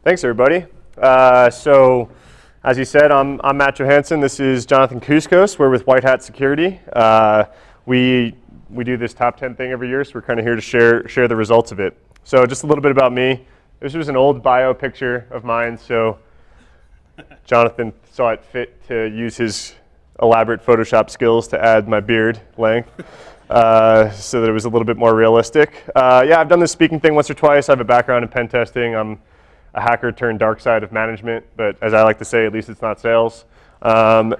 Thanks, everybody. So, as you said, I'm Matt Johansson. This is Jonathan Kuskos. We're with White Hat Security. We do this top 10 thing every year, so we're kind of here to share the results of it. So, just a little bit about me. This was an old bio picture of mine, so Jonathan saw it fit to use his elaborate Photoshop skills to add my beard length. So that it was a little bit more realistic. Yeah, I've done this speaking thing once or twice. I have a background in pen testing. I'm a hacker turned dark side of management, but as I like to say, at least it's not sales. Yeah,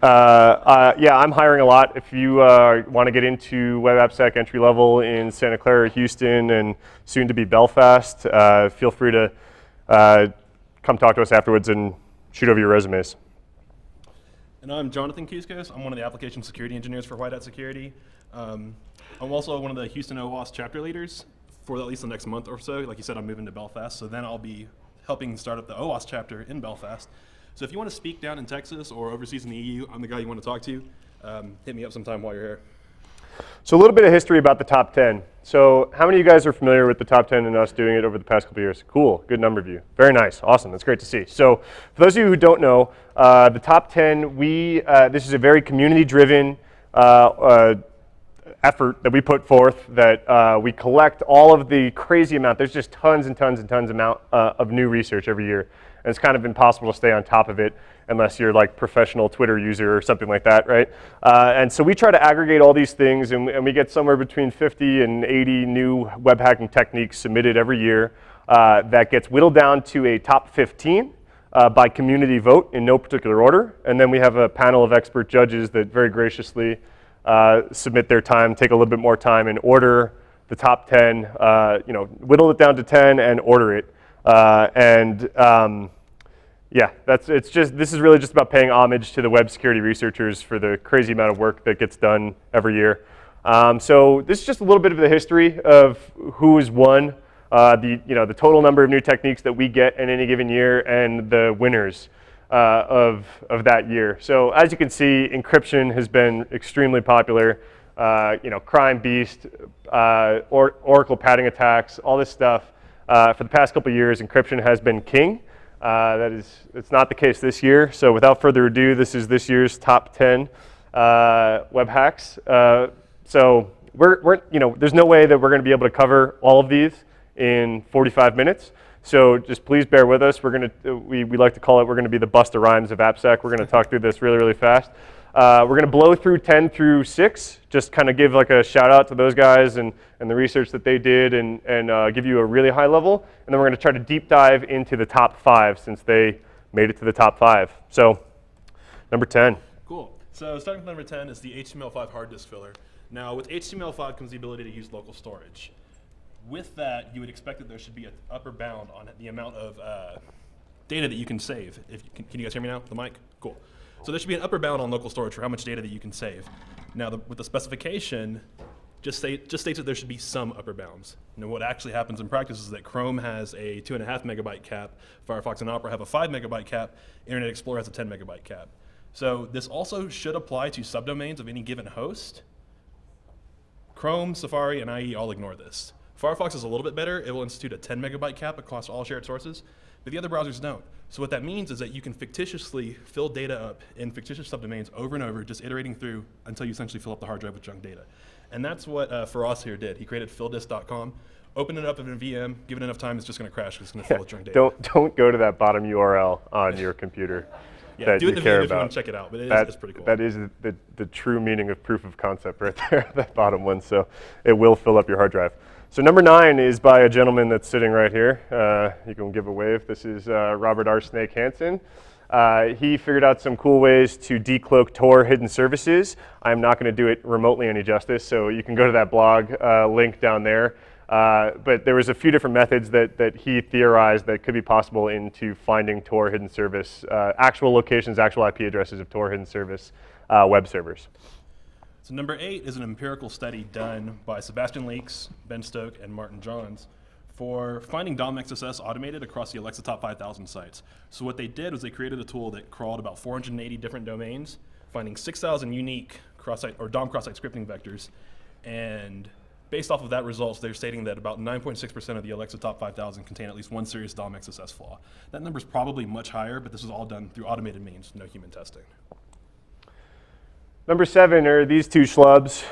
I'm hiring a lot. If you want to get into web AppSec entry level in Santa Clara, Houston, and soon to be Belfast, feel free to come talk to us afterwards and shoot over your resumes. And I'm Jonathan Kuskos. I'm one of the application security engineers for White Hat Security. I'm also one of the Houston OWASP chapter leaders for at least the next month or so. Like you said, I'm moving to Belfast, so then I'll be helping start up the OWASP chapter in Belfast. So if you want to speak down in Texas or overseas in the EU, I'm the guy you want to talk to. Hit me up sometime while you're here. So a little bit of history about the top 10. So how many of you guys are familiar with the top 10 and us doing it over the past couple of years? Cool, good number of you. Very nice, awesome, that's great to see. So for those of you who don't know, the top 10, this is a very community-driven effort that we put forth, that we collect all of the crazy amount. There's just tons and tons and tons of new research every year. And it's kind of impossible to stay on top of it unless you're like professional Twitter user or something like that, right? And so we try to aggregate all these things, and we get somewhere between 50 and 80 new web hacking techniques submitted every year that gets whittled down to a top 15 by community vote in no particular order. And then we have a panel of expert judges that very graciously submit their time, take a little bit more time, and order the top 10, whittle it down to 10 and order it. Yeah, this is really just about paying homage to the web security researchers for the crazy amount of work that gets done every year. So this is just a little bit of the history of who has won, the total number of new techniques that we get in any given year, and the winners of that year. So as you can see, encryption has been extremely popular. Crime Beast, Oracle padding attacks, all this stuff. For the past couple of years, encryption has been king. It's not the case this year. So without further ado, this is this year's top 10 web hacks. So there's no way that we're going to be able to cover all of these in 45 minutes. So just please bear with us. We like to call it, we're going to be the Busta Rhymes of AppSec. We're going to talk through this really, really fast. We're going to blow through 10 through 6, just kind of give like a shout out to those guys and the research that they did, and give you a really high level. And then we're going to try to deep dive into the top 5 since they made it to the top 5. So number 10. Cool. So starting with number 10 is the HTML5 hard disk filler. Now with HTML5 comes the ability to use local storage. With that, you would expect that there should be an upper bound on the amount of data that you can save. Can you guys hear me now, the mic? Cool. So there should be an upper bound on local storage for how much data that you can save. Now with the specification, just states that there should be some upper bounds. Now what actually happens in practice is that Chrome has a 2.5 megabyte cap, Firefox and Opera have a 5 megabyte cap, Internet Explorer has a 10 megabyte cap. So this also should apply to subdomains of any given host. Chrome, Safari, and IE all ignore this. Firefox is a little bit better. It will institute a 10 megabyte cap across all shared sources, but the other browsers don't. So what that means is that you can fictitiously fill data up in fictitious subdomains over and over, just iterating through until you essentially fill up the hard drive with junk data. And that's what Faraz here did. He created filldisk.com, opened it up in a VM, give it enough time, it's just going to crash because it's going to fill with junk data. Don't go to that bottom URL on your computer. Yeah, do it in the care VM if you about. want to check it out, but it's pretty cool. That is the true meaning of proof of concept right there, that bottom one. So it will fill up your hard drive. So number 9 is by a gentleman that's sitting right here. You can give a wave. This is Robert R. Snake Hansen. He figured out some cool ways to decloak Tor hidden services. I'm not going to do it remotely any justice, so you can go to that blog link down there. But there was a few different methods that he theorized that could be possible into finding Tor hidden service, actual locations, actual IP addresses of Tor hidden service web servers. So number 8 is an empirical study done by Sebastian Leaks, Ben Stoke, and Martin Johns for finding DOM XSS automated across the Alexa Top 5000 sites. So what they did was they created a tool that crawled about 480 different domains, finding 6,000 unique cross-site or DOM cross-site scripting vectors, and Based off of that results, they're stating that about 9.6% of the Alexa Top 5000 contain at least one serious DOM XSS flaw. That number is probably much higher, but this is all done through automated means, no human testing. Number 7 are these two schlubs.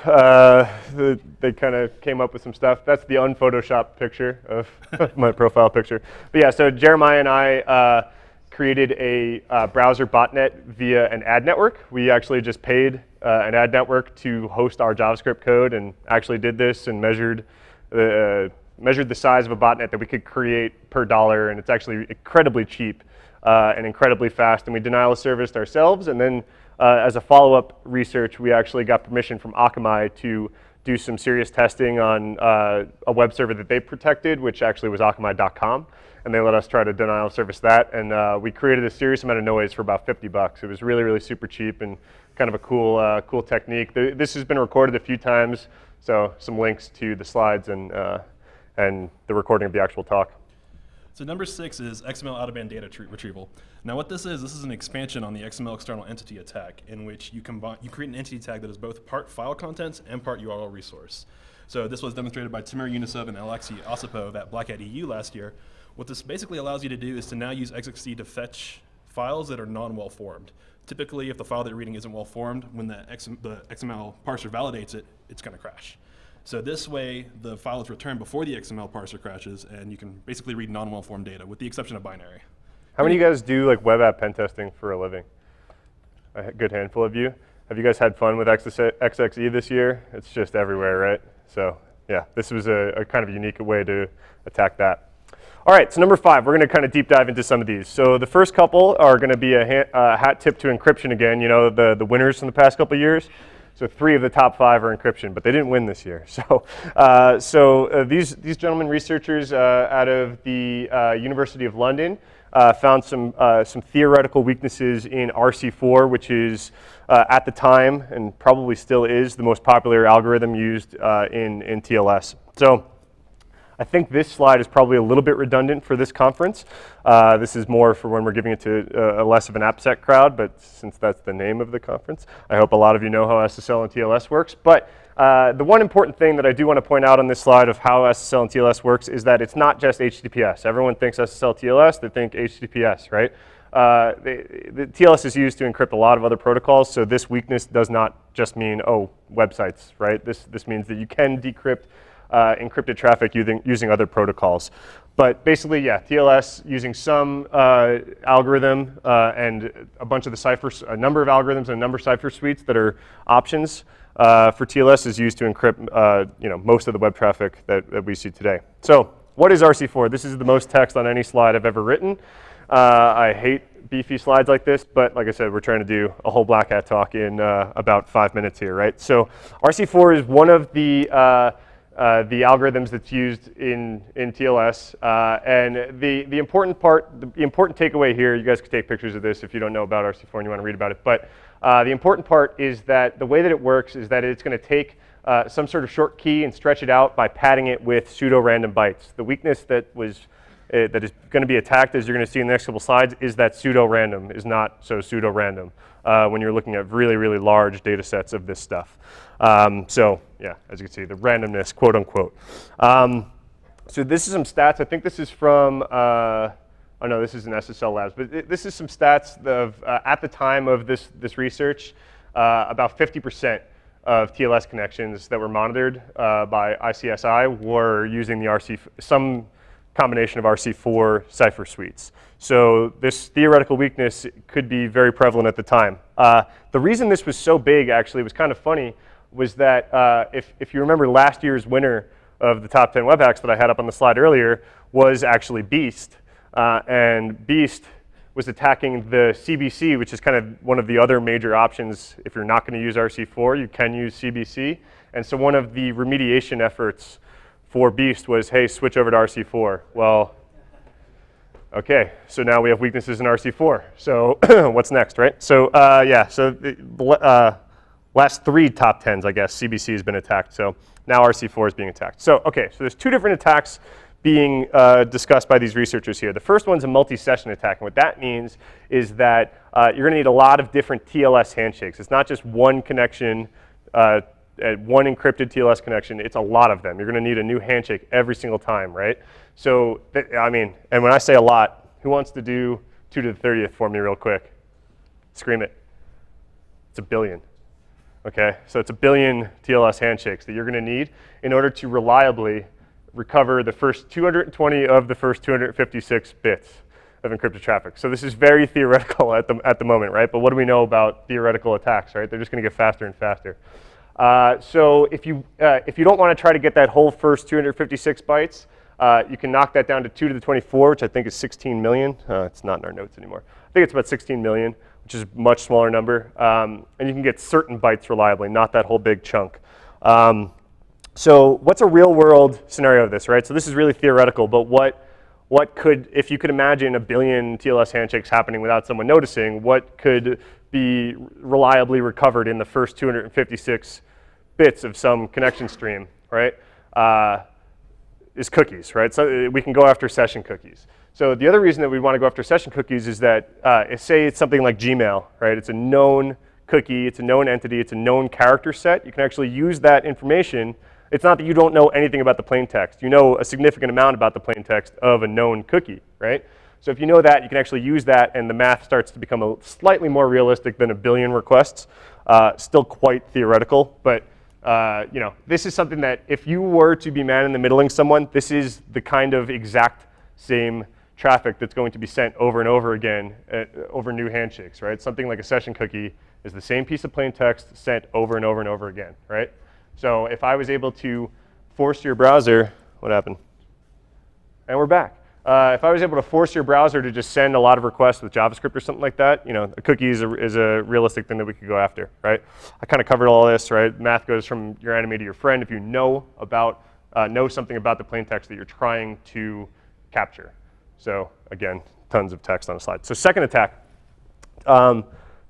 They kind of came up with some stuff. That's the unphotoshopped picture of my profile picture. But yeah, so Jeremiah and I created a browser botnet via an ad network. We actually just paid an ad network to host our JavaScript code, and actually did this and measured the size of a botnet that we could create per dollar, and it's actually incredibly cheap and incredibly fast. And we denial serviced ourselves, and then as a follow-up research, we actually got permission from Akamai to do some serious testing on a web server that they protected, which actually was Akamai.com, and they let us try to denial service that, and we created a serious amount of noise for about $50. It was really, really super cheap and kind of a cool technique. This has been recorded a few times, so some links to the slides and the recording of the actual talk. So number 6 is XML out-of-band data retrieval. Now what this is an expansion on the XML external entity attack, in which you create an entity tag that is both part file contents and part URL resource. So this was demonstrated by Timur Yunusov and Alexei Osipov at Black Hat EU last year. What this basically allows you to do is to now use XXC to fetch files that are non-well formed. Typically, if the file that you're reading isn't well formed, when the XML parser validates it, it's going to crash. So this way, the file is returned before the XML parser crashes, and you can basically read non-well formed data, with the exception of binary. How many of you guys do like web app pen testing for a living? A good handful of you. Have you guys had fun with XXE this year? It's just everywhere, right? So yeah, this was a kind of unique way to attack that. All right, so number 5, we're going to kind of deep dive into some of these. So the first couple are going to be a hat tip to encryption again. You know, the winners from the past couple of years. So 3 of the top 5 are encryption, but they didn't win this year. So these gentlemen, researchers out of the University of London, found some theoretical weaknesses in RC4, which is at the time and probably still is the most popular algorithm used in TLS. So I think this slide is probably a little bit redundant for this conference. This is more for when we're giving it to a less of an AppSec crowd, but since that's the name of the conference, I hope a lot of you know how SSL and TLS works. But the one important thing that I do want to point out on this slide of how SSL and TLS works is that it's not just HTTPS. Everyone thinks SSL TLS, they think HTTPS, right? The TLS is used to encrypt a lot of other protocols, so this weakness does not just mean, oh, websites, right? This means that you can decrypt encrypted traffic using other protocols. But basically, yeah, TLS using some algorithm and a bunch of the ciphers, a number of algorithms and a number of cipher suites that are options for TLS is used to encrypt most of the web traffic that we see today. So what is RC4? This is the most text on any slide I've ever written. I hate beefy slides like this, but like I said, we're trying to do a whole Black Hat talk in about 5 minutes here, right? So RC4 is one of the algorithms that's used in TLS, and the important takeaway here, you guys can take pictures of this if you don't know about RC4 and you want to read about it, but the important part is that the way that it works is that it's going to take some sort of short key and stretch it out by padding it with pseudo-random bytes. The weakness that is going to be attacked, as you're going to see in the next couple slides, is that pseudo-random is not so pseudo-random when you're looking at really, really large data sets of this stuff. So yeah, as you can see, the randomness, quote unquote. So this is some stats. I think this is from, oh no, this is in SSL Labs, but this is some stats of, at the time of this research, about 50% of TLS connections that were monitored by ICSI were using the some combination of RC4 cipher suites. So this theoretical weakness could be very prevalent at the time. The reason this was so big, actually, was kind of funny, was that if you remember last year's winner of the top 10 web hacks that I had up on the slide earlier was actually Beast. And Beast was attacking the CBC, which is kind of one of the other major options. If you're not going to use RC4, you can use CBC. And so one of the remediation efforts for Beast was, hey, switch over to RC4. Well, okay, so now we have weaknesses in RC4. So what's next, right? So yeah, so the last 3 top 10s, I guess, CBC has been attacked. So now RC4 is being attacked. So okay, so there's 2 different attacks being discussed by these researchers here. The first one's a multi-session attack, and what that means is that you're going to need a lot of different TLS handshakes. It's not just one connection at one encrypted TLS connection, it's a lot of them. You're going to need a new handshake every single time, right? So, I mean, and when I say a lot, who wants to do 2 to the 30th for me real quick? Scream it. It's a billion. Okay, so it's a billion TLS handshakes that you're going to need in order to reliably recover the first 220 of the first 256 bits of encrypted traffic. So this is very theoretical at the moment, right? But what do we know about theoretical attacks, right? They're just going to get faster and faster. So if you don't want to try to get that whole first 256 bytes, you can knock that down to 2 to the 24, which I think is 16 million. It's not in our notes anymore. I think it's about 16 million, which is a much smaller number. And you can get certain bytes reliably, not that whole big chunk. So what's a real world scenario of this, right? So this is really theoretical, but what could, if you could imagine a billion TLS handshakes happening without someone noticing, what could be reliably recovered in the first 256 bits of some connection stream, right? Is cookies, right? So we can go after session cookies. So the other reason that we want to go after session cookies is that, say it's something like Gmail, right? It's a known cookie, it's a known entity, it's a known character set. You can actually use that information. It's not that you don't know anything about the plain text. You know a significant amount about the plain text of a known cookie, right? So if you know that, you can actually use that, and the math starts to become slightly more realistic than a billion requests. Still quite theoretical, but you know, this is something that if you were to be man in the middling someone, this is the kind of exact same traffic that's going to be sent over and over again over new handshakes, right? Something like a session cookie is the same piece of plain text sent over and over and over again, right? So if I was able to force your browser, what happened? And we're back. If I was able to force your browser to just send a lot of requests with JavaScript or something like that, you know, a cookie is a realistic thing that we could go after, right? I kind of covered all this, right? Math goes from your enemy to your friend if you know something about the plain text that you're trying to capture. So again, tons of text on a slide. So second attack.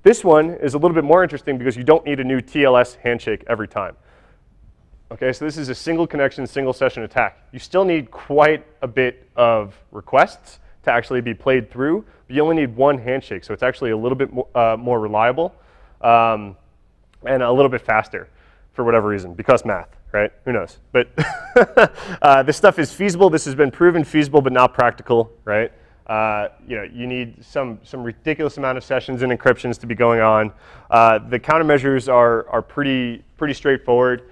This one is a little bit more interesting because you don't need a new TLS handshake every time. Okay, so this is a single connection, single session attack. You still need quite a bit of requests to actually be played through, but you only need one handshake, so it's actually a little bit more reliable and a little bit faster for whatever reason, because math, right? Who knows? But this stuff is feasible. This has been proven feasible, but not practical, right? You know, you need some ridiculous amount of sessions and encryptions to be going on. The countermeasures are pretty straightforward.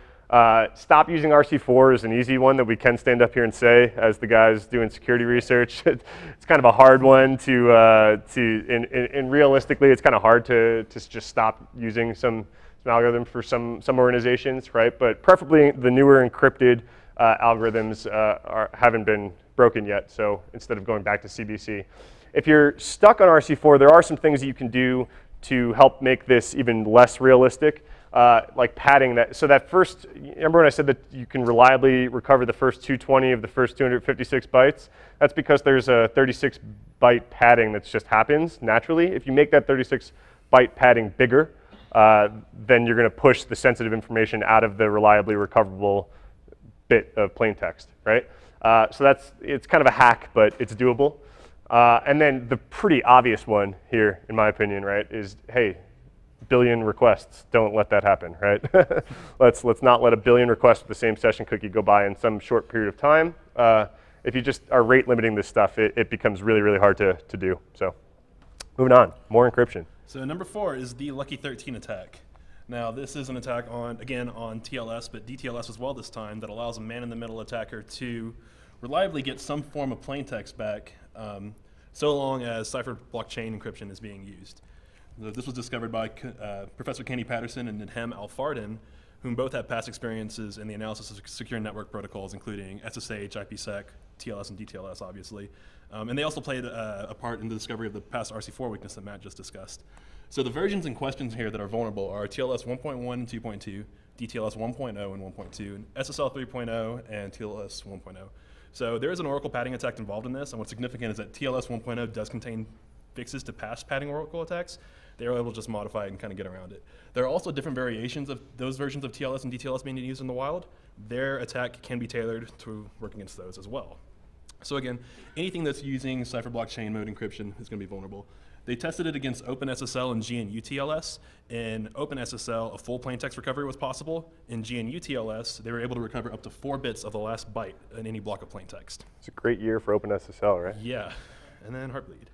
Stop using RC4 is an easy one that we can stand up here and say as the guys doing security research. It's kind of a hard one and realistically, it's kind of hard to just stop using some algorithm for some organizations, right? But preferably the newer encrypted algorithms haven't been broken yet, so instead of going back to CBC. If you're stuck on RC4, there are some things that you can do to help make this even less realistic. Like padding that. So that first, remember when I said that you can reliably recover the first 220 of the first 256 bytes? That's because there's a 36 byte padding that just happens naturally. If you make that 36 byte padding bigger, then you're going to push the sensitive information out of the reliably recoverable bit of plain text, right? So it's kind of a hack, but it's doable. And then the pretty obvious one here, in my opinion, right, is, hey, billion requests, don't let that happen, right? let's not let a billion requests with the same session cookie go by in some short period of time. If you just are rate limiting this stuff, it becomes really, really hard to do. So moving on, more encryption. So number 4 is the Lucky 13 attack. Now this is an attack on TLS, but DTLS as well this time, that allows a man-in-the-middle attacker to reliably get some form of plaintext back so long as cipher blockchain encryption is being used. This was discovered by Professor Kenny Patterson and Nehem Alfardin, whom both have past experiences in the analysis of secure network protocols, including SSH, IPsec, TLS, and DTLS, obviously. And they also played a part in the discovery of the past RC4 weakness that Matt just discussed. So the versions in question here that are vulnerable are TLS 1.1 and 2.2, DTLS 1.0 and 1.2, and SSL 3.0 and TLS 1.0. So there is an Oracle padding attack involved in this, and what's significant is that TLS 1.0 does contain fixes to past padding Oracle attacks. They are able to just modify it and kind of get around it. There are also different variations of those versions of TLS and DTLS being used in the wild. Their attack can be tailored to work against those as well. So again, anything that's using cipher blockchain mode encryption is going to be vulnerable. They tested it against OpenSSL and GNU-TLS. In OpenSSL, a full plain text recovery was possible. In GNU-TLS, they were able to recover up to 4 bits of the last byte in any block of plain text. It's a great year for OpenSSL, right? Yeah, and then Heartbleed.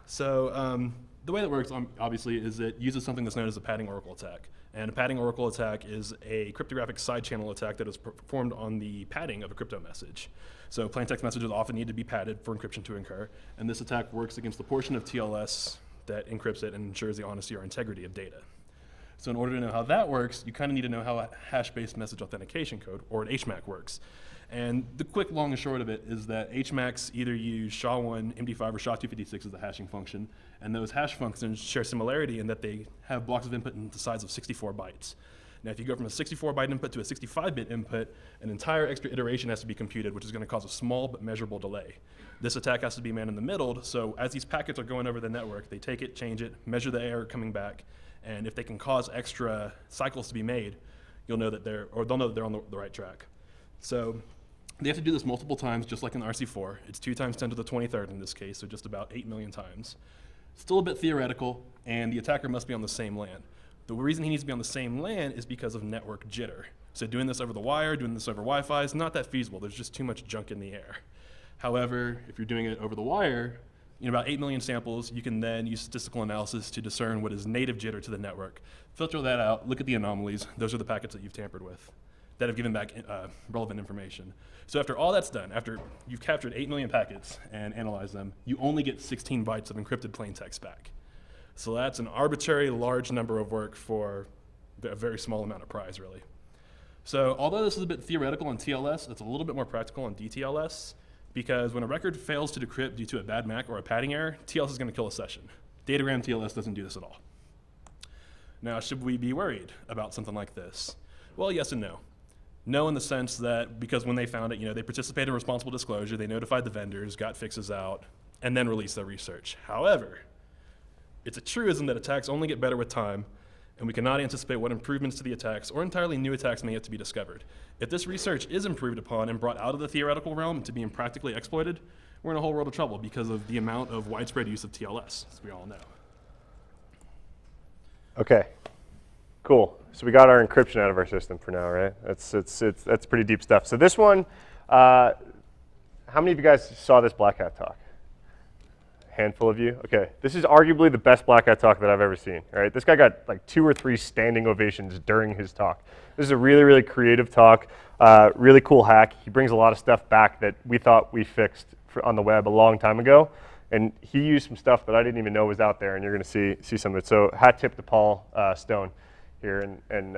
So the way that works, obviously, is it uses something that's known as a padding oracle attack. And a padding oracle attack is a cryptographic side channel attack that is performed on the padding of a crypto message. So plain text messages often need to be padded for encryption to occur, and this attack works against the portion of TLS that encrypts it and ensures the honesty or integrity of data. So in order to know how that works, you kind of need to know how a hash-based message authentication code, or an HMAC, works. And the quick, long, and short of it is that HMACs either use SHA-1, MD5, or SHA-256 as the hashing function, and those hash functions share similarity in that they have blocks of input in the size of 64 bytes. Now, if you go from a 64-byte input to a 65-bit input, an entire extra iteration has to be computed, which is going to cause a small but measurable delay. This attack has to be man in the middle, so as these packets are going over the network, they take it, change it, measure the error coming back, and if they can cause extra cycles to be made, they'll know that they're on the right track. So they have to do this multiple times, just like in RC4. It's 2 times 10 to the 23rd in this case, so just about 8 million times. Still a bit theoretical, and the attacker must be on the same LAN. The reason he needs to be on the same LAN is because of network jitter. So doing this over the wire, doing this over Wi-Fi is not that feasible. There's just too much junk in the air. However, if you're doing it over the wire, in about 8 million samples, you can then use statistical analysis to discern what is native jitter to the network. Filter that out, look at the anomalies. Those are the packets that you've tampered with that have given back relevant information. So after all that's done, after you've captured 8 million packets and analyzed them, you only get 16 bytes of encrypted plain text back. So that's an arbitrary large number of work for a very small amount of prize, really. So although this is a bit theoretical on TLS, it's a little bit more practical on DTLS, because when a record fails to decrypt due to a bad MAC or a padding error, TLS is going to kill a session. Datagram TLS doesn't do this at all. Now, should we be worried about something like this? Well, yes and no. No, in the sense that because when they found it, they participated in responsible disclosure, they notified the vendors, got fixes out, and then released their research. However, it's a truism that attacks only get better with time, and we cannot anticipate what improvements to the attacks or entirely new attacks may yet to be discovered. If this research is improved upon and brought out of the theoretical realm to being practically exploited, we're in a whole world of trouble because of the amount of widespread use of TLS, as we all know. Okay, cool. So we got our encryption out of our system for now, right? That's pretty deep stuff. So this one, how many of you guys saw this Black Hat talk? Handful of you? Okay, this is arguably the best Black Hat talk that I've ever seen, all right? This guy got like 2 or 3 standing ovations during his talk. This is a really, really creative talk, really cool hack. He brings a lot of stuff back that we thought we fixed on the web a long time ago, and he used some stuff that I didn't even know was out there, and you're gonna see some of it. So hat tip to Paul Stone here, and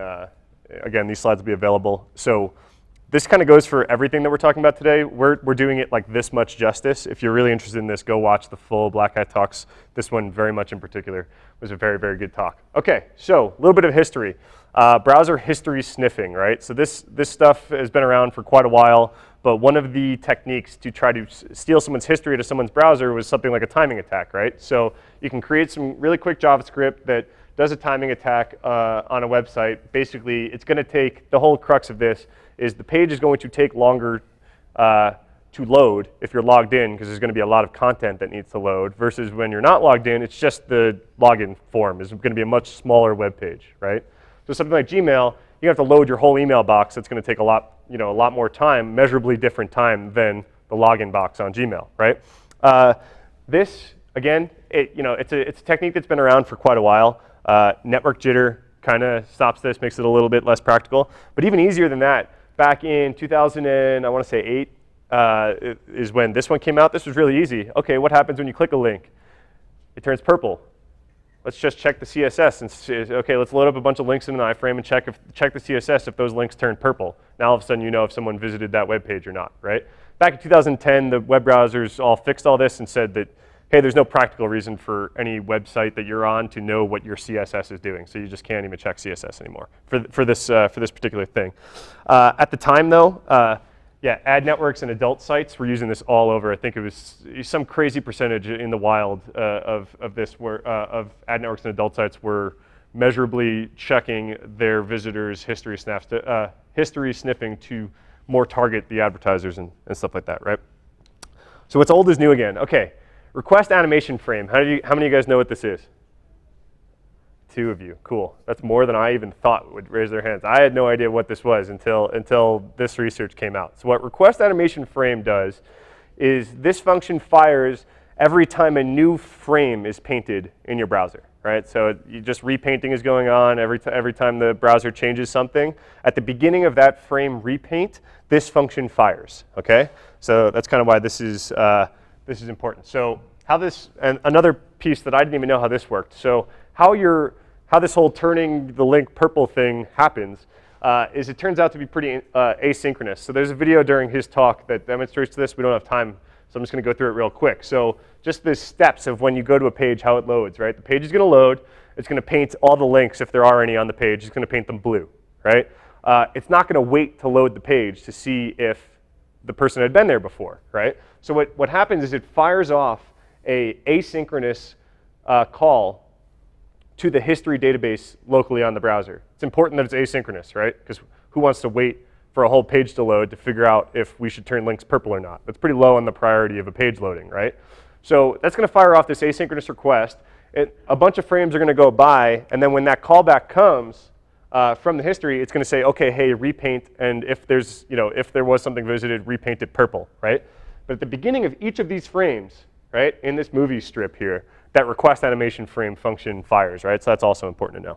again, these slides will be available. So this kind of goes for everything that we're talking about today. We're doing it like this much justice. If you're really interested in this, go watch the full Black Hat talks. This one very much in particular was a very, very good talk. Okay, so a little bit of history. Browser history sniffing, right? So this stuff has been around for quite a while, but one of the techniques to try to steal someone's history to someone's browser was something like a timing attack, right? So you can create some really quick JavaScript that does a timing attack on a website. Basically, it's gonna take, the whole crux of this is the page is going to take longer to load if you're logged in, because there's going to be a lot of content that needs to load, versus when you're not logged in, it's just the login form is going to be a much smaller web page, right? So something like Gmail, you have to load your whole email box. It's going to take a lot more time, measurably different time than the login box on Gmail, right? This, again, it's a technique that's been around for quite a while. Network jitter kind of stops this, makes it a little bit less practical. But even easier than that, back in 2008 is when this one came out. This was really easy. Okay, what happens when you click a link? It turns purple. Let's just check the CSS and see, okay, let's load up a bunch of links in an iframe and check the CSS if those links turn purple. Now all of a sudden you know if someone visited that web page or not, right? Back in 2010, the web browsers all fixed all this and said that, hey, there's no practical reason for any website that you're on to know what your CSS is doing, so you just can't even check CSS anymore for this particular thing. At the time, though, ad networks and adult sites were using this all over. I think it was some crazy percentage in the wild of ad networks and adult sites were measurably checking their visitors' history sniffing to more target the advertisers and stuff like that, right? So what's old is new again. Okay, request animation frame. How many of you guys know what this is? 2 of you, cool. That's more than I even thought would raise their hands. I had no idea what this was until this research came out. So what request animation frame does is this function fires every time a new frame is painted in your browser, right? So you just repainting is going on every time the browser changes something. At the beginning of that frame repaint, this function fires, okay? So that's kind of why this is important. So and another piece that I didn't even know how this worked. So how this whole turning the link purple thing happens is it turns out to be pretty asynchronous. So there's a video during his talk that demonstrates this. We don't have time, so I'm just going to go through it real quick. So just the steps of when you go to a page, how it loads, right? The page is going to load. It's going to paint all the links, if there are any on the page. It's going to paint them blue, right? It's not going to wait to load the page to see if the person had been there before, right? So what happens is it fires off a asynchronous call to the history database locally on the browser. It's important that it's asynchronous, right? Because who wants to wait for a whole page to load to figure out if we should turn links purple or not? That's pretty low on the priority of a page loading, right? So that's going to fire off this asynchronous request. A bunch of frames are going to go by, and then when that callback comes from the history, it's going to say, okay, hey, repaint, and if there was something visited, repaint it purple, right? But at the beginning of each of these frames, right, in this movie strip here, that request animation frame function fires, right? So that's also important to know.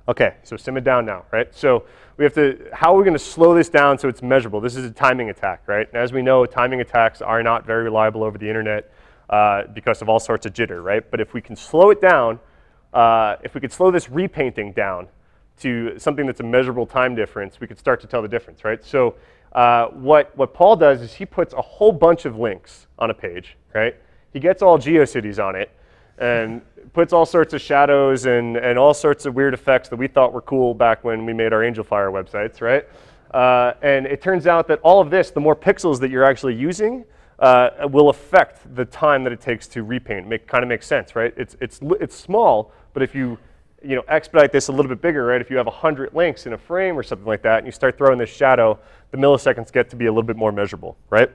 Okay, so sim it down now, right? So we have to, how are we going to slow this down so it's measurable? This is a timing attack, right? And as we know, timing attacks are not very reliable over the internet because of all sorts of jitter, right? But if we can slow it down, if we could slow this repainting down to something that's a measurable time difference, we could start to tell the difference, right? So what Paul does is he puts a whole bunch of links on a page, right? He gets all GeoCities on it and puts all sorts of shadows and all sorts of weird effects that we thought were cool back when we made our AngelFire websites, right? And it turns out that all of this, the more pixels that you're actually using, will affect the time that it takes to repaint. Kind of makes sense, right? It's small, but if you expedite this a little bit bigger, right? If you have 100 links in a frame or something like that, and you start throwing this shadow, the milliseconds get to be a little bit more measurable, right?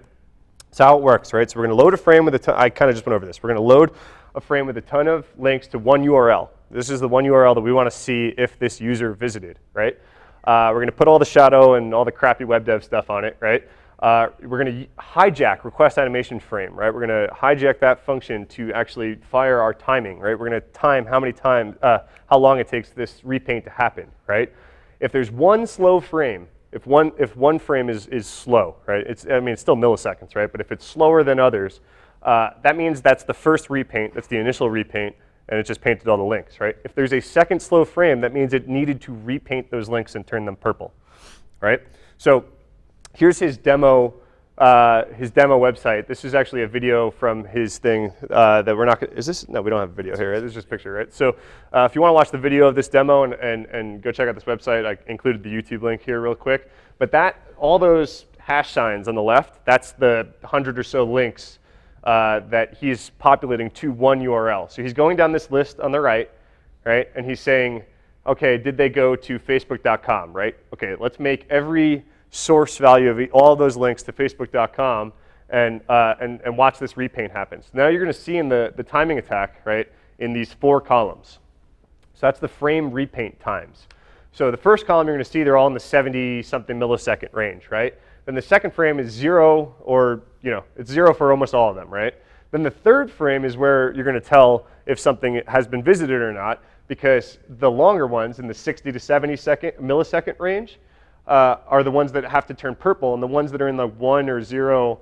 That's how it works, right? So we're going to load a frame with a ton. I kind of just went over this. We're going to load a frame with a ton of links to one URL. This is the one URL that we want to see if this user visited, right? We're going to put all the shadow and all the crappy web dev stuff on it, right? We're going to hijack request animation frame, right? We're going to hijack that function to actually fire our timing, right? We're going to time how long it takes this repaint to happen, right? If there's one slow frame, if one frame is slow, right? It's still milliseconds, right? But if it's slower than others, that means that's the first repaint, that's the initial repaint, and it just painted all the links, right? If there's a second slow frame, that means it needed to repaint those links and turn them purple, right? So here's his demo website. This is actually a video from his thing that we're not gonna, is this? No, we don't have a video here, right? This is just a picture, right? So if you want to watch the video of this demo and go check out this website, I included the YouTube link here real quick. But all those hash signs on the left, that's the 100 or so links that he's populating to one URL. So he's going down this list on the right, and he's saying, okay, did they go to facebook.com, right? Okay, let's make every source value of all those links to facebook.com and watch this repaint happen. So now you're going to see in the timing attack, right, in these 4 columns. So that's the frame repaint times. So the first column you're going to see they're all in the 70-something millisecond range, right? Then the second frame is 0, or it's 0 for almost all of them, right? Then the third frame is where you're going to tell if something has been visited or not, because the longer ones in the 60 to 70 millisecond range are the ones that have to turn purple, and the ones that are in the 1 or 0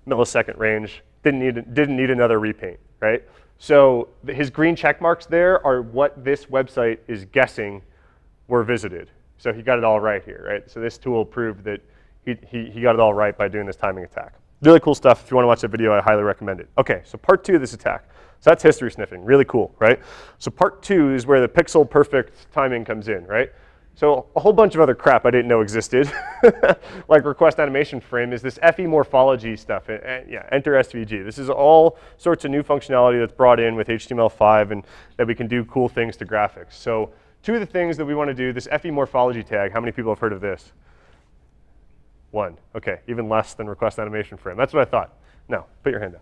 millisecond range didn't need another repaint, right? So his green check marks there are what this website is guessing were visited. So he got it all right here, right? So this tool proved that he got it all right by doing this timing attack. Really cool stuff. If you want to watch that video, I highly recommend it. Okay, so part 2 of this attack. So that's history sniffing. Really cool, right? So part 2 is where the pixel perfect timing comes in, right? So a whole bunch of other crap I didn't know existed, like request animation frame, is this FE morphology stuff. Yeah, enter SVG. This is all sorts of new functionality that's brought in with HTML5 and that we can do cool things to graphics. So 2 of the things that we want to do, this FE morphology tag, how many people have heard of this? 1. Okay, even less than request animation frame. That's what I thought. No, put your hand down.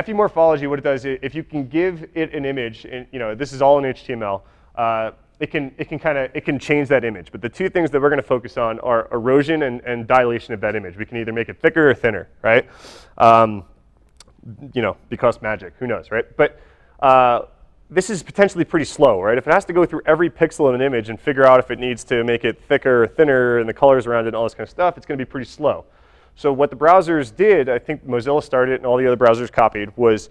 FE morphology, what it does, if you can give it an image, and this is all in HTML, it can change that image. But the two things that we're going to focus on are erosion and dilation of that image. We can either make it thicker or thinner, right? Because magic, who knows, right? But this is potentially pretty slow, right? If it has to go through every pixel in an image and figure out if it needs to make it thicker or thinner and the colors around it and all this kind of stuff, it's going to be pretty slow. So what the browsers did, I think Mozilla started and all the other browsers copied, was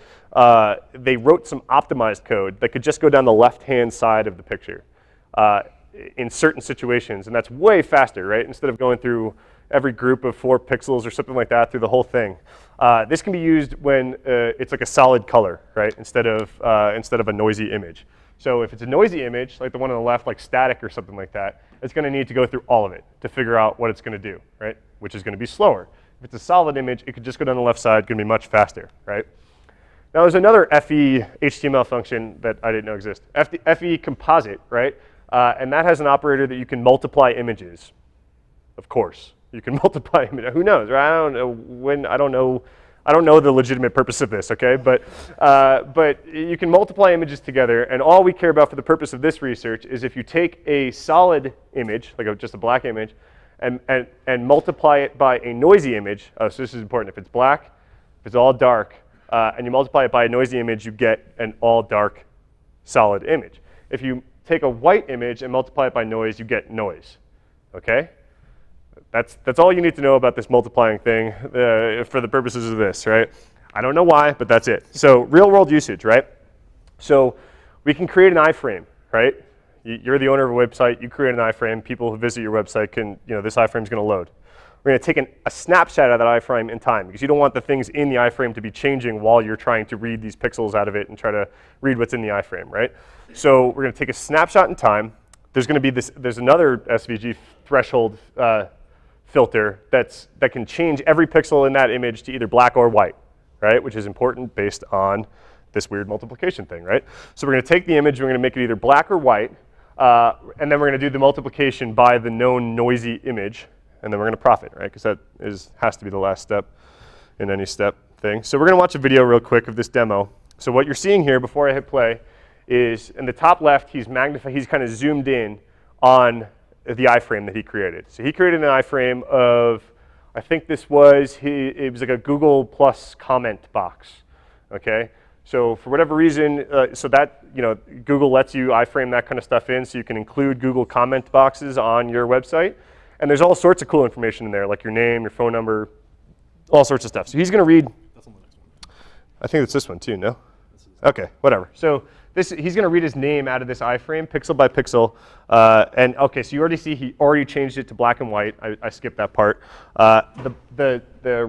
they wrote some optimized code that could just go down the left-hand side of the picture in certain situations, and that's way faster, right? Instead of going through every group of 4 pixels or something like that through the whole thing. This can be used when it's like a solid color, right? Instead of a noisy image. So if it's a noisy image, like the one on the left, like static or something like that, it's going to need to go through all of it to figure out what it's going to do, right? Which is going to be slower. If it's a solid image, it could just go down the left side, going to be much faster, right? Now there's another FE HTML function that I didn't know exists. FE composite, right? And that has an operator that you can multiply images. Of course, you can multiply images. Who knows, right? I don't know the legitimate purpose of this, okay? But you can multiply images together, and all we care about for the purpose of this research is if you take a solid image, like just a black image, and multiply it by a noisy image. Oh, so this is important. If it's black, if it's all dark, and you multiply it by a noisy image, you get an all dark solid image. If you take a white image and multiply it by noise, you get noise, okay? That's all you need to know about this multiplying thing for the purposes of this, right? I don't know why, but that's it. So real world usage, right? So we can create an iframe, right? You're the owner of a website, you create an iframe, people who visit your website can, this iframe is going to load. We're going to take a snapshot of that iframe in time because you don't want the things in the iframe to be changing while you're trying to read these pixels out of it and try to read what's in the iframe, right? So we're going to take a snapshot in time. There's going to be there's another SVG threshold filter that can change every pixel in that image to either black or white, right? Which is important based on this weird multiplication thing, right? So we're going to take the image, we're going to make it either black or white, and then we're going to do the multiplication by the known noisy image, and then we're going to profit, right? Because that has to be the last step in any step thing. So we're going to watch a video real quick of this demo. So what you're seeing here before I hit play is in the top left, he's kind of zoomed in on the iframe that he created. So he created an iframe of, I think it was like a Google Plus comment box, okay? So for whatever reason, so that, Google lets you iframe that kind of stuff in so you can include Google comment boxes on your website. And there's all sorts of cool information in there, like your name, your phone number, all sorts of stuff. So he's going to read, That's on the next one. I think it's this one too, no? Okay, whatever. So he's going to read his name out of this iframe, pixel by pixel. And okay, so you already see he already changed it to black and white. I skipped that part. The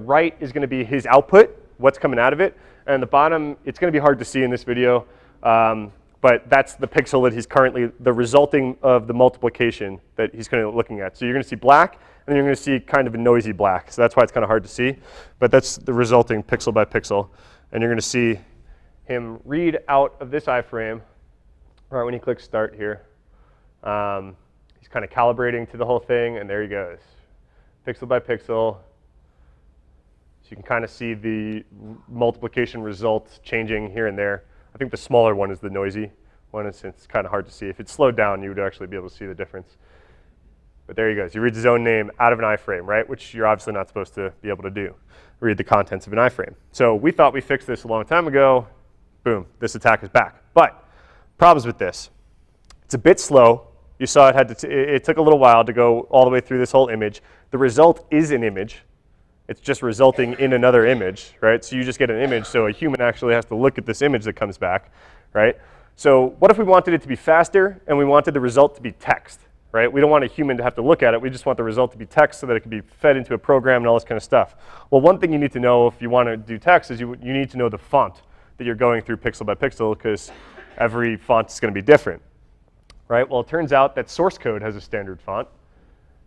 right is going to be his output, what's coming out of it. And the bottom, it's going to be hard to see in this video, but that's the pixel that he's currently, the resulting of the multiplication that he's kind of looking at. So you're going to see black, and then you're going to see kind of a noisy black. So that's why it's kind of hard to see. But that's the resulting pixel by pixel. And you're going to see him read out of this iframe right when he clicks start here. He's kind of calibrating to the whole thing, and there he goes, pixel by pixel. So you can kind of see the multiplication results changing here and there. I think the smaller one is the noisy one. It's kind of hard to see. If it's slowed down, you would actually be able to see the difference. But there he goes. He reads his own name out of an iframe, right? Which you're obviously not supposed to be able to do. Read the contents of an iframe. So we thought we fixed this a long time ago. Boom, this attack is back. But problems with this. It's a bit slow. You saw it took a little while to go all the way through this whole image. The result is an image. It's just resulting in another image, right? So you just get an image, so a human actually has to look at this image that comes back, right? So what if we wanted it to be faster and we wanted the result to be text, right? We don't want a human to have to look at it. We just want the result to be text so that it can be fed into a program and all this kind of stuff. Well, one thing you need to know if you want to do text is you need to know the font that you're going through pixel by pixel because every font is going to be different, right? Well, it turns out that source code has a standard font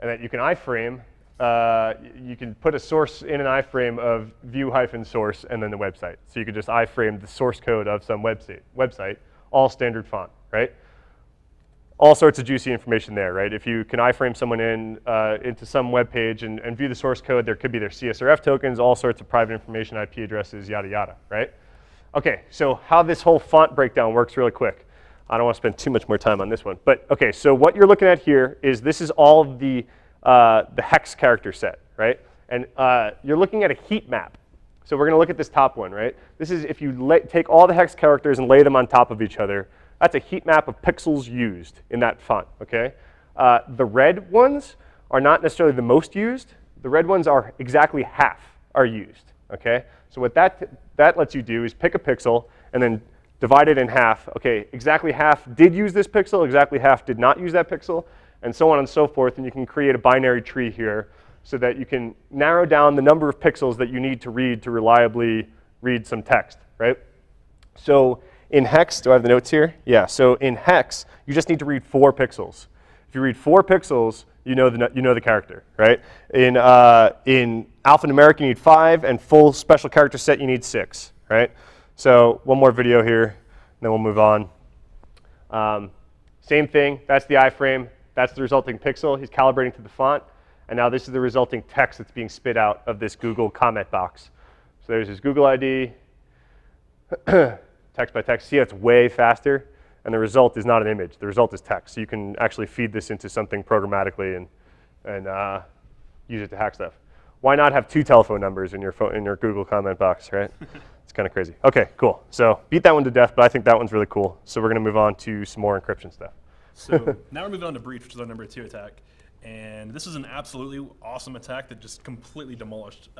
and that you can iframe. You can put a source in an iframe of view-source and then the website. So you could just iframe the source code of some website, all standard font, right? all sorts of juicy information there, right? If you can iframe someone into some web page and view the source code, there could be their CSRF tokens, all sorts of private information, IP addresses, yada, yada, right? Okay, so how this whole font breakdown works really quick. I don't want to spend too much more time on this one. But okay, so what you're looking at here is this is all of the hex character set, right? And you're looking at a heat map. So we're going to look at this top one, right? This is if you take all the hex characters and lay them on top of each other, that's a heat map of pixels used in that font, okay? The red ones are not necessarily the most used. The red ones are exactly half are used, okay? So what that lets you do is pick a pixel and then divide it in half. Okay, exactly half did use this pixel, exactly half did not use that pixel, and so on and so forth, and you can create a binary tree here so that you can narrow down the number of pixels that you need to read to reliably read some text, right? So in hex, do I have the notes here? Yeah, so in hex, you just need to read 4 pixels. If you read 4 pixels, you know the character, right? In alphanumeric, you need 5, and full special character set, you need 6, right? So one more video here, and then we'll move on. Same thing, that's the iframe, that's the resulting pixel. He's calibrating to the font, and now this is the resulting text that's being spit out of this Google comment box. So there's his Google ID, text by text. See, it's way faster, and the result is not an image. The result is text. So you can actually feed this into something programmatically and use it to hack stuff. Why not have 2 telephone numbers in your Google comment box, right? It's kind of crazy. Okay, cool. So beat that one to death, but I think that one's really cool. So we're going to move on to some more encryption stuff. So now we're moving on to Breach, which is our number 2 attack. And this is an absolutely awesome attack that just completely demolished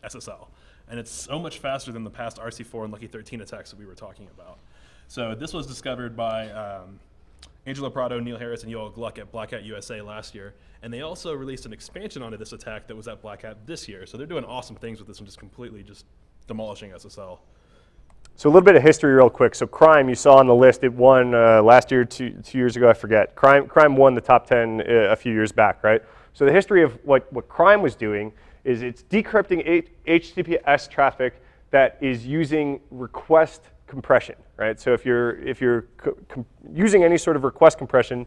SSL. And it's so much faster than the past RC4 and Lucky 13 attacks that we were talking about. So this was discovered by Angelo Prado, Neil Harris, and Yoel Gluck at Black Hat USA last year. And they also released an expansion onto this attack that was at Black Hat this year. So they're doing awesome things with this and just completely just demolishing SSL. So a little bit of history real quick. So Crime, you saw on the list, it won last year, two years ago, I forget. Crime won the top 10 a few years back, right? So the history of what Crime was doing is it's decrypting HTTPS traffic that is using request compression, right? So if you're using any sort of request compression,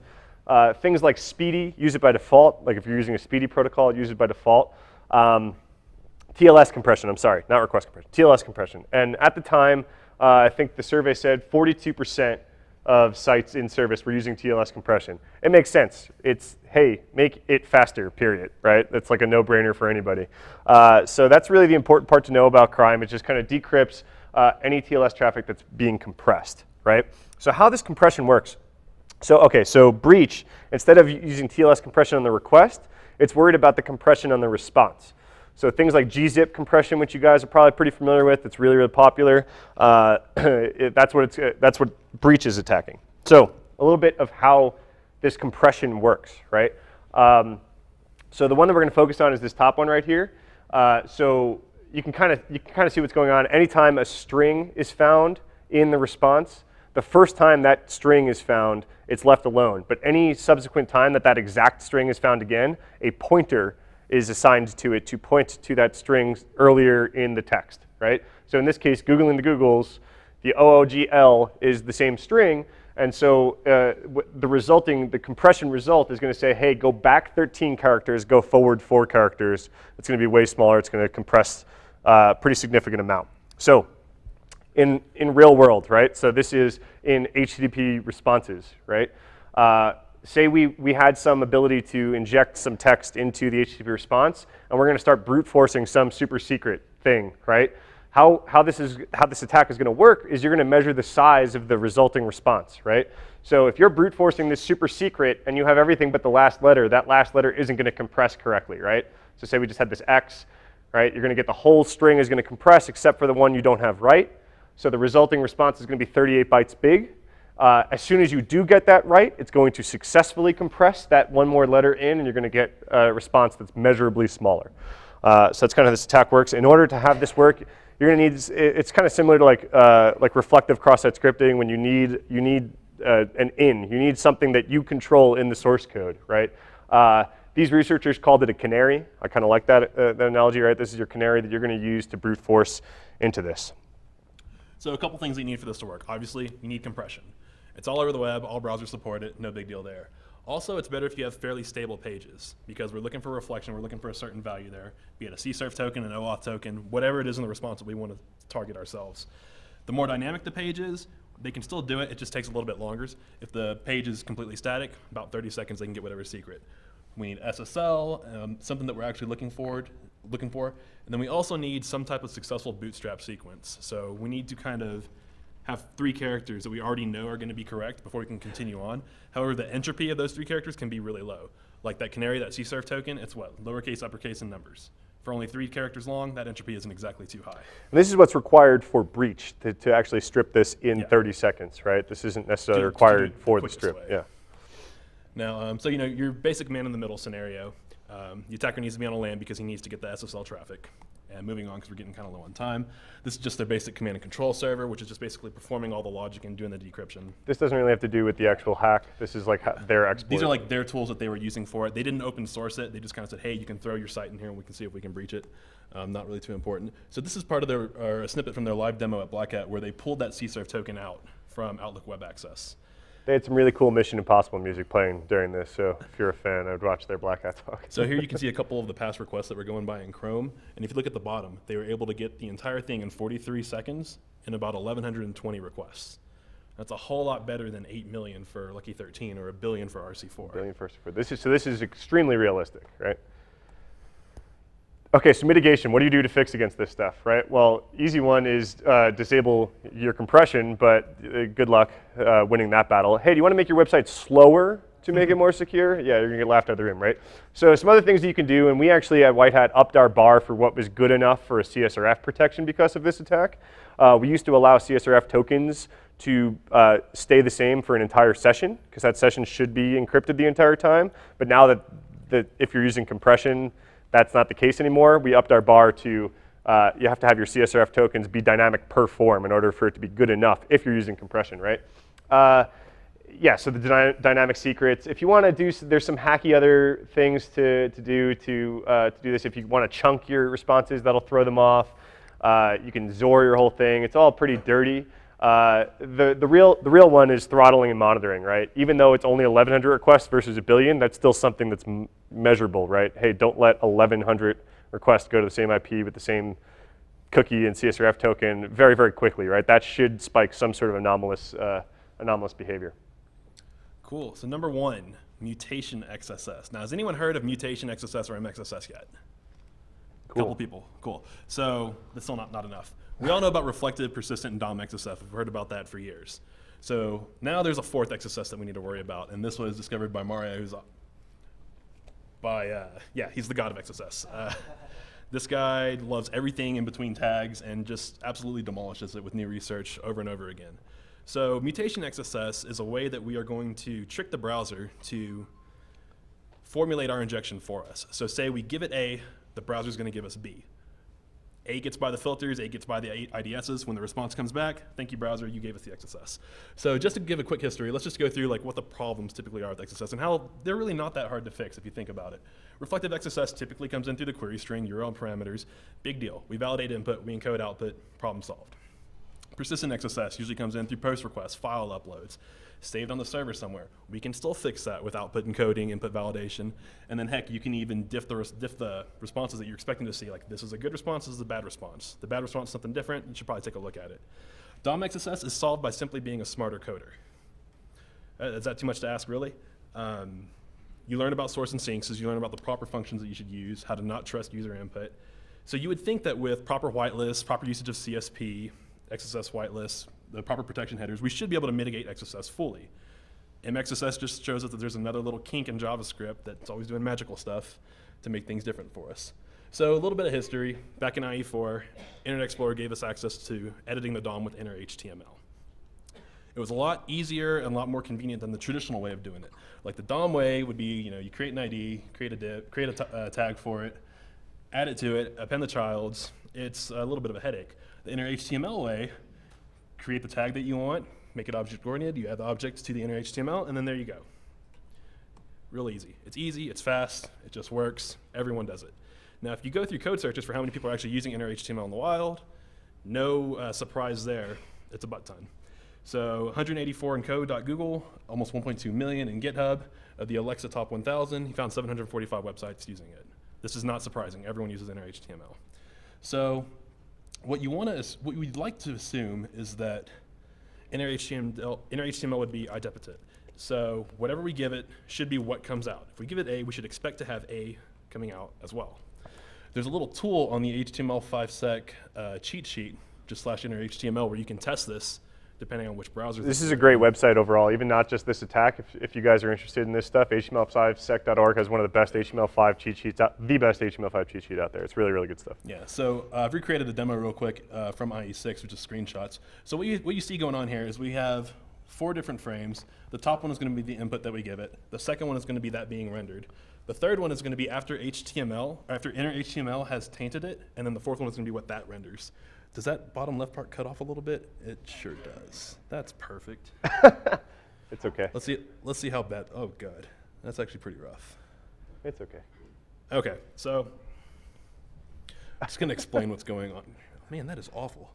things like Speedy use it by default. Like if you're using a Speedy protocol, use it by default. TLS compression, I'm sorry, not request compression, TLS compression. And at the time, I think the survey said 42% of sites in service were using TLS compression. It makes sense. It's, hey, make it faster, period, right? That's like a no-brainer for anybody. So that's really the important part to know about Crime. It just kind of decrypts any TLS traffic that's being compressed, right? So how this compression works. So, okay, so Breach, instead of using TLS compression on the request, it's worried about the compression on the response. So things like gzip compression, which you guys are probably pretty familiar with, it's really, really popular. That's what Breach is attacking. So a little bit of how this compression works, right? So the one that we're going to focus on is this top one right here. So you can kind of see what's going on. Anytime a string is found in the response, the first time that string is found, it's left alone. But any subsequent time that exact string is found again, a pointer is assigned to it to point to that string earlier in the text, right? So in this case, Googling the Googles, the OOGL is the same string, and so the compression result is going to say, hey, go back 13 characters, go forward 4 characters. It's going to be way smaller. It's going to compress a pretty significant amount. So in real world, right? So this is in HTTP responses, right? Say we had some ability to inject some text into the HTTP response, and we're going to start brute forcing some super secret thing, right? How this attack is going to work is you're going to measure the size of the resulting response, right? So if you're brute forcing this super secret and you have everything but the last letter, that last letter isn't going to compress correctly, right? So say we just had this X, right? You're going to get the whole string is going to compress except for the one you don't have right. So the resulting response is going to be 38 bytes big. As soon as you do get that right, it's going to successfully compress that one more letter in, and you're going to get a response that's measurably smaller. So that's kind of how this attack works. In order to have this work, you're going to need, it's kind of similar to like reflective cross-site scripting when you need an in. You need something that you control in the source code, right? These researchers called it a canary. I kind of like that analogy, right? This is your canary that you're going to use to brute force into this. So a couple things that you need for this to work. Obviously, you need compression. It's all over the web, all browsers support it, no big deal there. Also, it's better if you have fairly stable pages because we're looking for reflection, we're looking for a certain value there, be it a CSRF token, an OAuth token, whatever it is in the response that we want to target ourselves. The more dynamic the page is, they can still do it, it just takes a little bit longer. If the page is completely static, about 30 seconds they can get whatever secret. We need SSL, something that we're actually looking for, and then we also need some type of successful bootstrap sequence. So we need to kind of have 3 characters that we already know are going to be correct before we can continue on. However, the entropy of those 3 characters can be really low. Like that canary, that CSRF token, it's what? Lowercase, uppercase, and numbers. For only 3 characters long, that entropy isn't exactly too high. And this is what's required for breach to actually strip this in 30 seconds, right? This isn't necessarily To required do it for the quickest strip. way. Yeah. Now, so your basic man-in-the-middle scenario, the attacker needs to be on a LAN because he needs to get the SSL traffic. And moving on, because we're getting kind of low on time, this is just their basic command and control server, which is just basically performing all the logic and doing the decryption. This doesn't really have to do with the actual hack. This is like their exploit. These are like their tools that they were using for it. They didn't open source it. They just kind of said, hey, you can throw your site in here and we can see if we can breach it. Not really too important. So this is part of their, a snippet from their live demo at Black Hat where they pulled that CSRF token out from Outlook Web Access. They had some really cool Mission Impossible music playing during this, so if you're a fan, I would watch their Black Hat talk. So here you can see a couple of the past requests that were going by in Chrome. And if you look at the bottom, they were able to get the entire thing in 43 seconds in about 1,120 requests. That's a whole lot better than 8 million for Lucky 13 or 1 billion for RC4. Billion for RC4. This is extremely realistic, right? Okay, so mitigation, what do you do to fix against this stuff, right? Well, easy one is disable your compression, but good luck winning that battle. Hey, do you want to make your website slower to make it more secure? Yeah, you're gonna get laughed out of the room, right? So some other things that you can do, and we actually at White Hat upped our bar for what was good enough for a CSRF protection because of this attack. We used to allow CSRF tokens to stay the same for an entire session, because that session should be encrypted the entire time. But now that if you're using compression, that's not the case anymore. We upped our bar to you have to have your CSRF tokens be dynamic per form in order for it to be good enough if you're using compression, right? Yeah, so the dynamic secrets. If you want to do, there's some hacky other things to do this. If you want to chunk your responses, that'll throw them off. You can XOR your whole thing. It's all pretty dirty. The real one is throttling and monitoring, right? Even though it's only 1,100 requests versus 1 billion, that's still something that's measurable, right? Hey, don't let 1,100 requests go to the same IP with the same cookie and CSRF token very, very quickly, right? That should spike some sort of anomalous behavior. Cool. So number 1, mutation XSS. Now, has anyone heard of mutation XSS or MXSS yet? Cool. Couple people. Cool. So that's still not enough. We all know about reflective, persistent, and DOM XSS. We've heard about that for years. So now there's a 4th XSS that we need to worry about, and this was discovered by Mario, who's he's the god of XSS. This guy loves everything in between tags and just absolutely demolishes it with new research over and over again. So mutation XSS is a way that we are going to trick the browser to formulate our injection for us. So say we give it A, the browser's going to give us B. A gets by the filters, A gets by the IDSs. When the response comes back, thank you, browser, you gave us the XSS. So just to give a quick history, let's just go through like what the problems typically are with XSS and how they're really not that hard to fix if you think about it. Reflective XSS typically comes in through the query string, URL parameters. Big deal. We validate input, we encode output, problem solved. Persistent XSS usually comes in through post requests, file uploads, saved on the server somewhere. We can still fix that with output encoding, input validation, and then heck, you can even diff the responses that you're expecting to see, like this is a good response, this is a bad response. The bad response is something different, you should probably take a look at it. DOM XSS is solved by simply being a smarter coder. Is that too much to ask, really? You learn about source and sinks as you learn about the proper functions that you should use, how to not trust user input. So you would think that with proper whitelists, proper usage of CSP, XSS whitelists, the proper protection headers, we should be able to mitigate XSS fully. MXSS just shows us that there's another little kink in JavaScript that's always doing magical stuff to make things different for us. So a little bit of history. Back in IE4, Internet Explorer gave us access to editing the DOM with inner HTML. It was a lot easier and a lot more convenient than the traditional way of doing it. Like the DOM way would be, you create an ID, create a div, create a tag for it, add it to it, append the childs. It's a little bit of a headache. The inner HTML way, create the tag that you want, make it object-oriented, you add the objects to the inner HTML, and then there you go. Real easy. It's easy, it's fast, it just works, everyone does it. Now if you go through code searches for how many people are actually using inner HTML in the wild, no surprise there, it's a butt ton. So 184 in code.google, almost 1.2 million in GitHub. Of the Alexa top 1,000, he found 745 websites using it. This is not surprising. Everyone uses inner HTML. So what we'd like to assume is that inner HTML would be idempotent. So whatever we give it should be what comes out. If we give it A, we should expect to have A coming out as well. There's a little tool on the HTML5sec cheat sheet, just /inner HTML, where you can test this depending on which browser. This is a great website overall, even not just this attack. If you guys are interested in this stuff, HTML5sec.org has one of the best HTML5 cheat sheets, the best HTML5 cheat sheet out there. It's really, really good stuff. Yeah, so I've recreated a demo real quick from IE6, which is screenshots. So what you see going on here is we have 4 different frames. The top one is going to be the input that we give it. The second one is going to be that being rendered. The third one is going to be after inner HTML has tainted it, and then the fourth one is going to be what that renders. Does that bottom left part cut off a little bit? It sure does. That's perfect. It's okay. Let's see how bad. Oh god, that's actually pretty rough. It's okay. Okay, so I'm just gonna explain what's going on. Man, that is awful.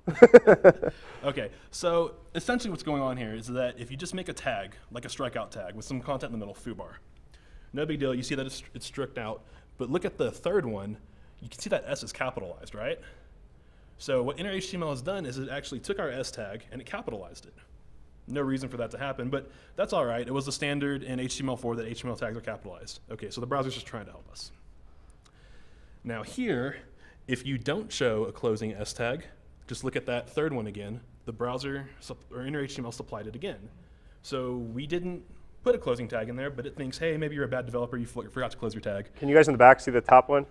Okay, so essentially what's going on here is that if you just make a tag, like a strikeout tag with some content in the middle, foobar, no big deal. You see that it's stricked out, but look at the third one. You can see that S is capitalized, right? So what inner HTML has done is it actually took our S tag and it capitalized it. No reason for that to happen, but that's all right. It was the standard in HTML4 that HTML tags are capitalized. Okay, so the browser's just trying to help us. Now here, if you don't show a closing S tag, just look at that third one again. The browser or inner HTML supplied it again. So we didn't put a closing tag in there, but it thinks, hey, maybe you're a bad developer, you forgot to close your tag. Can you guys in the back see the top one?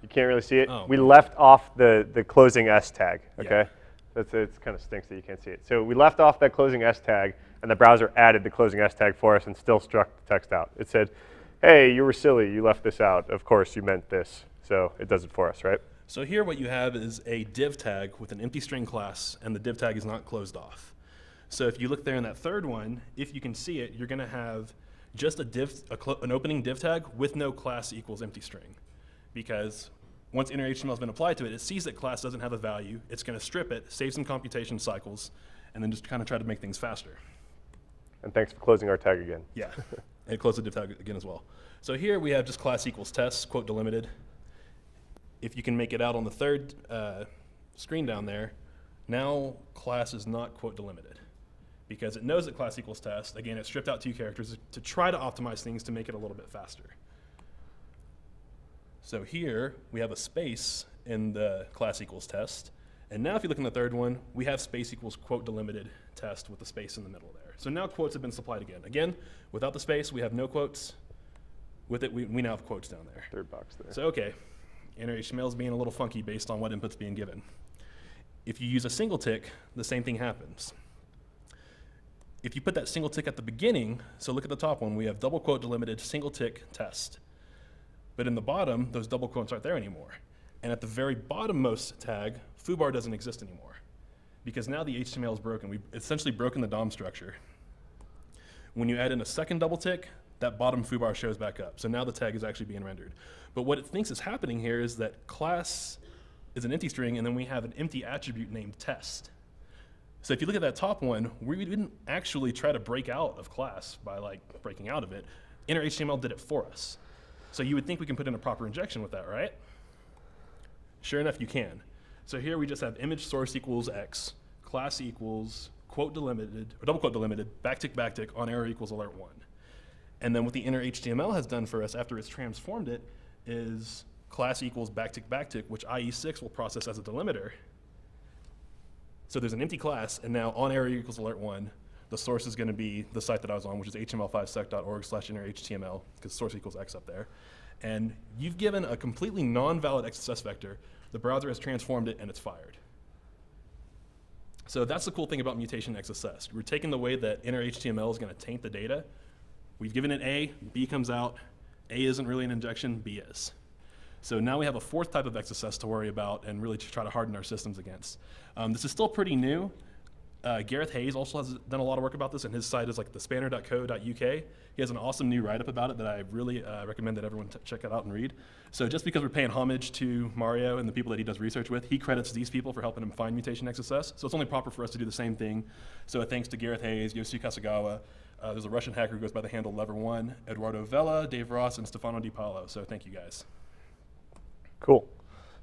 You can't really see it. Oh. We left off the closing S tag, okay? Yeah. It kind of stinks that you can't see it. So we left off that closing S tag, and the browser added the closing S tag for us and still struck the text out. It said, hey, you were silly, you left this out. Of course, you meant this. So it does it for us, right? So here what you have is a div tag with an empty string class, and the div tag is not closed off. So if you look there in that third one, if you can see it, you're going to have just an opening div tag with no class equals empty string. Because once inner HTML has been applied to it, it sees that class doesn't have a value. It's going to strip it, save some computation cycles, and then just kind of try to make things faster. And thanks for closing our tag again. Yeah, and close the div tag again as well. So here we have just class equals tests, quote delimited. If you can make it out on the third screen down there, now class is not quote delimited because it knows that class equals test. Again, it stripped out 2 characters to try to optimize things to make it a little bit faster. So here we have a space in the class equals test. And now if you look in the third one, we have space equals quote delimited test with the space in the middle there. So now quotes have been supplied again. Again, without the space, we have no quotes. With it, we now have quotes down there. Third box there. So okay, inner HTML is being a little funky based on what input's being given. If you use a single tick, the same thing happens. If you put that single tick at the beginning, so look at the top one, we have double quote delimited single tick test. But in the bottom, those double quotes aren't there anymore. And at the very bottommost tag, foobar doesn't exist anymore. Because now the HTML is broken. We've essentially broken the DOM structure. When you add in a second double tick, that bottom foobar shows back up. So now the tag is actually being rendered. But what it thinks is happening here is that class is an empty string, and then we have an empty attribute named test. So if you look at that top one, we didn't actually try to break out of class by breaking out of it. Inner HTML did it for us. So you would think we can put in a proper injection with that, right? Sure enough, you can. So here we just have image source equals x, class equals quote delimited, or double quote delimited, backtick on error equals alert 1. And then what the inner HTML has done for us after it's transformed it is class equals backtick, which IE6 will process as a delimiter. So there's an empty class, and now on error equals alert 1, the source is going to be the site that I was on, which is html5sec.org/inner-html, because source equals x up there. And you've given a completely non-valid XSS vector. The browser has transformed it, and it's fired. So that's the cool thing about mutation XSS. We're taking the way that inner HTML is going to taint the data. We've given it A, B comes out. A isn't really an injection, B is. So now we have a 4th type of XSS to worry about and really to try to harden our systems against. This is still pretty new. Gareth Hayes also has done a lot of work about this, and his site is like thespanner.co.uk. He has an awesome new write-up about it that I really recommend that everyone check it out and read. So just because we're paying homage to Mario and the people that he does research with, he credits these people for helping him find mutation XSS. So it's only proper for us to do the same thing. So thanks to Gareth Hayes, Yoshi Kasagawa, there's a Russian hacker who goes by the handle Lever1, Eduardo Vela, Dave Ross, and Stefano Di Paolo. So thank you guys. Cool.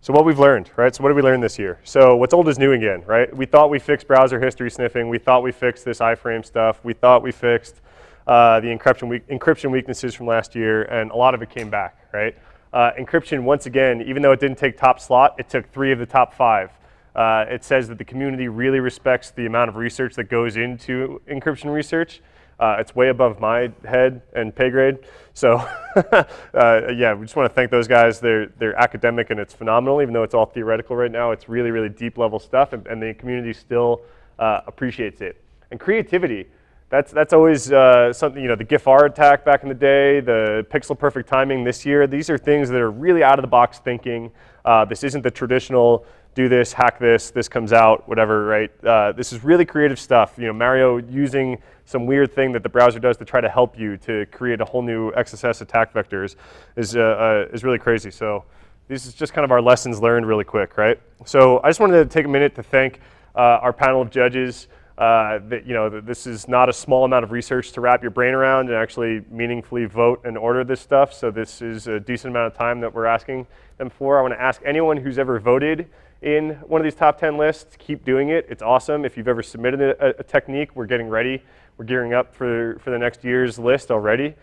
So what we've learned, right? So what did we learn this year? So what's old is new again, right? We thought we fixed browser history sniffing. We thought we fixed this iframe stuff. We thought we fixed the encryption weaknesses from last year, and a lot of it came back, right? Encryption, once again, even though it didn't take top slot, it took 3 of the top 5. It says that the community really respects the amount of research that goes into encryption research. It's way above my head and pay grade. So yeah, we just want to thank those guys. They're academic and it's phenomenal, even though it's all theoretical right now. It's really, really deep level stuff, and the community still appreciates it. And creativity, that's always something, the GIFR attack back in the day, the pixel perfect timing this year. These are things that are really out of the box thinking. This isn't the traditional do this, hack this, this comes out, whatever, right? This is really creative stuff. Mario using some weird thing that the browser does to try to help you to create a whole new XSS attack vectors is really crazy. So this is just kind of our lessons learned really quick, right? So I just wanted to take a minute to thank our panel of judges. That this is not a small amount of research to wrap your brain around and actually meaningfully vote and order this stuff. So this is a decent amount of time that we're asking them for. I want to ask anyone who's ever voted in one of these top 10 lists, keep doing it. It's awesome. If you've ever submitted a technique, we're getting ready. We're gearing up for the next year's list already.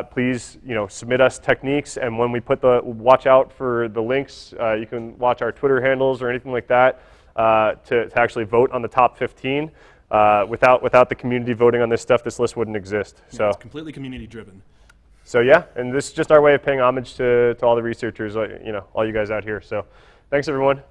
Please, submit us techniques, and when we watch out for the links, you can watch our Twitter handles or anything like that to actually vote on the top 15. Without the community voting on this stuff, this list wouldn't exist. So it's completely community driven. So yeah, and this is just our way of paying homage to all the researchers, all you guys out here. So thanks everyone.